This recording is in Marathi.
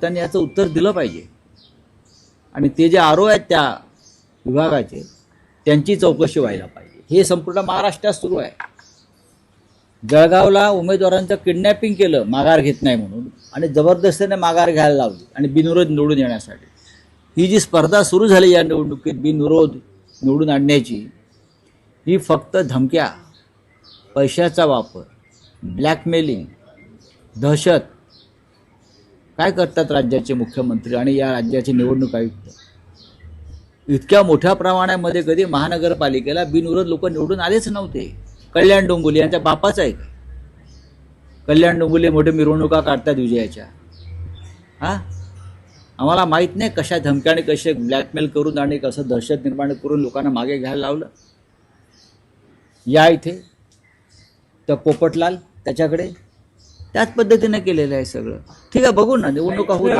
आयुक्तांनी याचं उत्तर दिलं पाहिजे आणि ते जे आरोप आहेत त्या विभागाचे त्यांची चौकशी व्हायला पाहिजे. हे संपूर्ण महाराष्ट्रात सुरू आहे. जळगावला उमेदवारांचं किडनॅपिंग केलं माघार घेत नाही म्हणून आणि जबरदस्तीने माघार घ्यायला लावली आणि बिनविरोध निवडून येण्यासाठी. ही जी स्पर्धा सुरू झाली या निवडणुकीत बिनविरोध निवडून आणण्याची, ही फक्त धमक्या, पैशाचा वापर, ब्लॅकमेलिंग, दहशत काय करतात राज्याचे मुख्यमंत्री आणि या राज्याचे निवडणूक आयुक्त. इतक्या मोठ्या प्रमाणामध्ये कधी महानगरपालिकेला बिनविरोध लोक निवडून आलेच नव्हते. कल्याण डोंबिवली यांच्या बापाचं आहे. कल्याण डोंबिवली मोठे मिरवणुका काढतात विजयाच्या. आम्हाला माहीत नाही कशा धमक्याने कसे ब्लॅकमेल करून आणि कसं दहशत निर्माण करून लोकांना मागे घ्यायला लावलं. या इथे तर पोपटलाल त्याच्याकडे त्याच पद्धतीने केलेलं आहे सगळं. ठीक आहे, बघू ना, निवडणुका होत